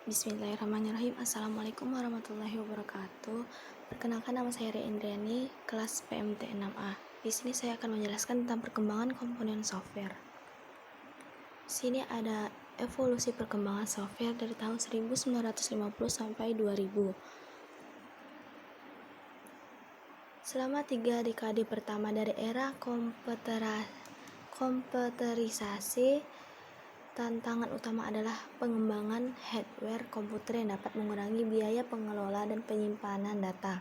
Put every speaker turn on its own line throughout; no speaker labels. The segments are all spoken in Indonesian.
Bismillahirrahmanirrahim. Assalamualaikum warahmatullahi wabarakatuh. Perkenalkan, nama saya Ria Indriani, kelas PMT 6A. Di sini saya akan menjelaskan tentang perkembangan komponen software. Di sini ada evolusi perkembangan software dari tahun 1950 sampai 2000. Selama 3 dekade pertama dari era komputerisasi, tantangan utama adalah pengembangan hardware komputer yang dapat mengurangi biaya pengelola dan penyimpanan data.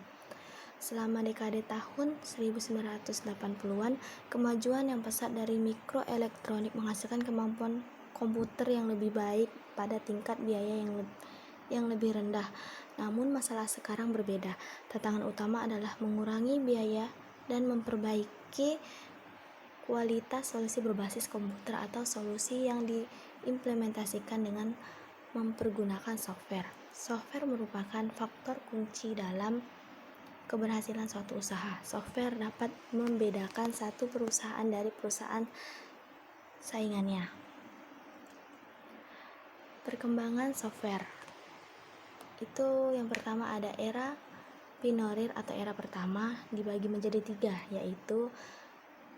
Selama dekade tahun 1980-an, kemajuan yang pesat dari mikroelektronik menghasilkan kemampuan komputer yang lebih baik pada tingkat biaya yang lebih rendah. Namun masalah sekarang berbeda. Tantangan utama adalah mengurangi biaya dan memperbaiki kualitas solusi berbasis komputer atau solusi yang diimplementasikan dengan mempergunakan software. Software merupakan faktor kunci dalam keberhasilan suatu usaha. Software dapat membedakan satu perusahaan dari perusahaan saingannya. Perkembangan software itu yang pertama ada era pioneer atau era pertama, dibagi menjadi 3, yaitu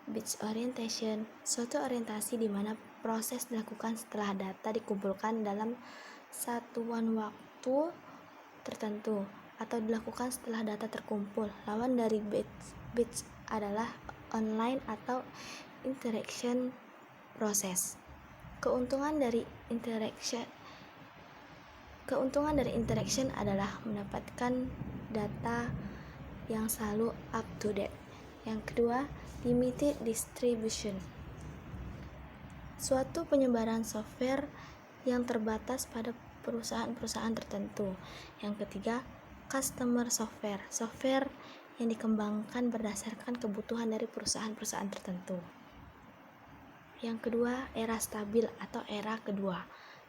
Bit orientation, suatu orientasi di mana proses dilakukan setelah data dikumpulkan dalam satuan waktu tertentu atau dilakukan setelah data terkumpul. Lawan dari bits adalah online atau interaction proses. Keuntungan dari interaction adalah mendapatkan data yang selalu up to date. Yang kedua, limited distribution, suatu penyebaran software yang terbatas pada perusahaan-perusahaan tertentu. Yang ketiga, customer software, software yang dikembangkan berdasarkan kebutuhan dari perusahaan-perusahaan tertentu. Yang kedua, era stabil atau era kedua,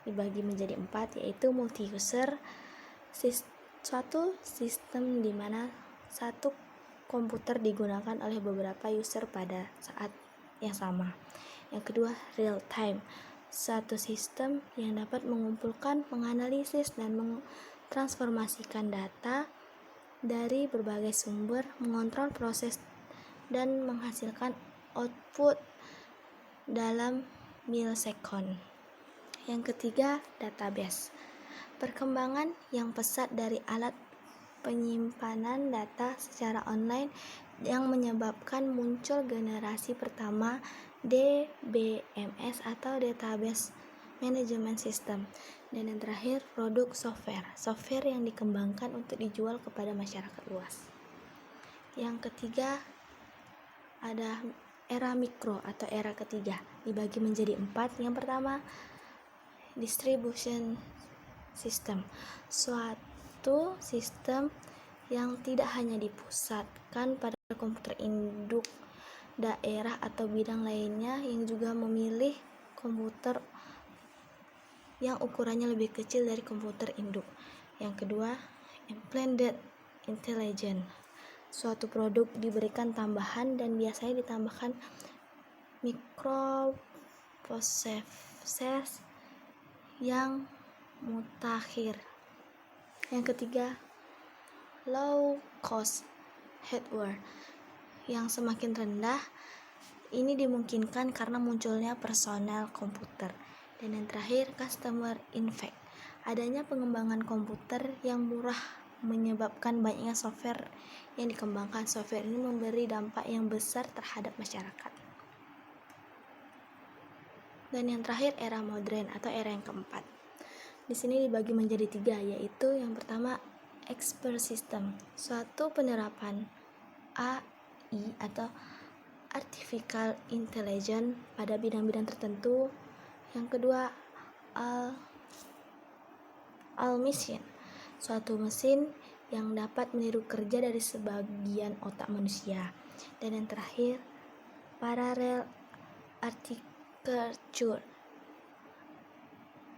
dibagi menjadi 4, yaitu multi-user, suatu sistem di mana satu komputer digunakan oleh beberapa user pada saat yang sama. Yang kedua, real time, suatu sistem yang dapat mengumpulkan, menganalisis, dan mentransformasikan data dari berbagai sumber, mengontrol proses, dan menghasilkan output dalam millisecond. Yang ketiga, database, perkembangan yang pesat dari alat penyimpanan data secara online yang menyebabkan muncul generasi pertama DBMS atau Database Management System. Dan yang terakhir, produk software yang dikembangkan untuk dijual kepada masyarakat luas. Yang ketiga ada era mikro atau era ketiga, dibagi menjadi 4. Yang pertama, distribution system, suatu sistem yang tidak hanya dipusatkan pada komputer induk daerah atau bidang lainnya, yang juga memilih komputer yang ukurannya lebih kecil dari komputer induk. Yang kedua, embedded intelligence, suatu produk diberikan tambahan dan biasanya ditambahkan microprocessor yang mutakhir. Yang ketiga, low cost hardware, yang semakin rendah. Ini dimungkinkan karena munculnya personal komputer. Dan yang terakhir, customer impact, adanya pengembangan komputer yang murah menyebabkan banyaknya software yang dikembangkan. Software ini memberi dampak yang besar terhadap masyarakat. Dan yang terakhir, era modern atau era yang keempat. Di sini dibagi menjadi 3, yaitu yang pertama, expert system, suatu penerapan AI atau artificial intelligence pada bidang-bidang tertentu. Yang kedua, machine, suatu mesin yang dapat meniru kerja dari sebagian otak manusia. Dan yang terakhir, parallel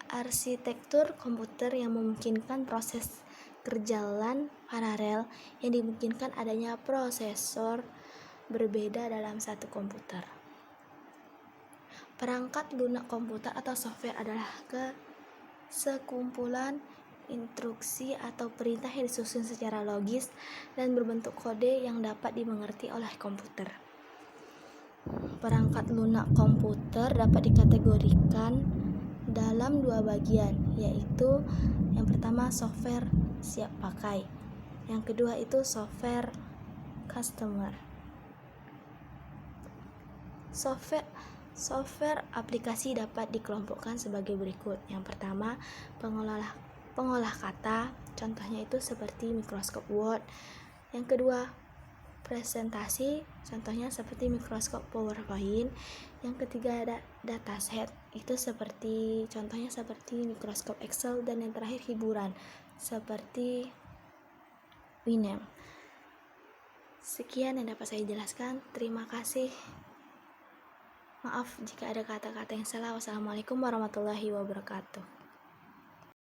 arsitektur komputer yang memungkinkan proses berjalan paralel, yang dimungkinkan adanya prosesor berbeda dalam satu komputer. Perangkat lunak komputer atau software adalah sekumpulan instruksi atau perintah yang disusun secara logis dan berbentuk kode yang dapat dimengerti oleh komputer. Perangkat lunak komputer dapat dikategorikan dalam dua bagian, yaitu yang pertama software siap pakai, yang kedua itu software customer. Software aplikasi dapat dikelompokkan sebagai berikut. Yang pertama, pengolah kata, contohnya itu seperti Microsoft Word. Yang kedua, presentasi, contohnya seperti Microsoft PowerPoint. Yang ketiga, ada dataset, itu contohnya seperti Microsoft Excel. Dan yang terakhir, hiburan, seperti Winamp. Sekian yang dapat saya jelaskan. Terima kasih. Maaf jika ada kata-kata yang salah. Wassalamualaikum warahmatullahi wabarakatuh.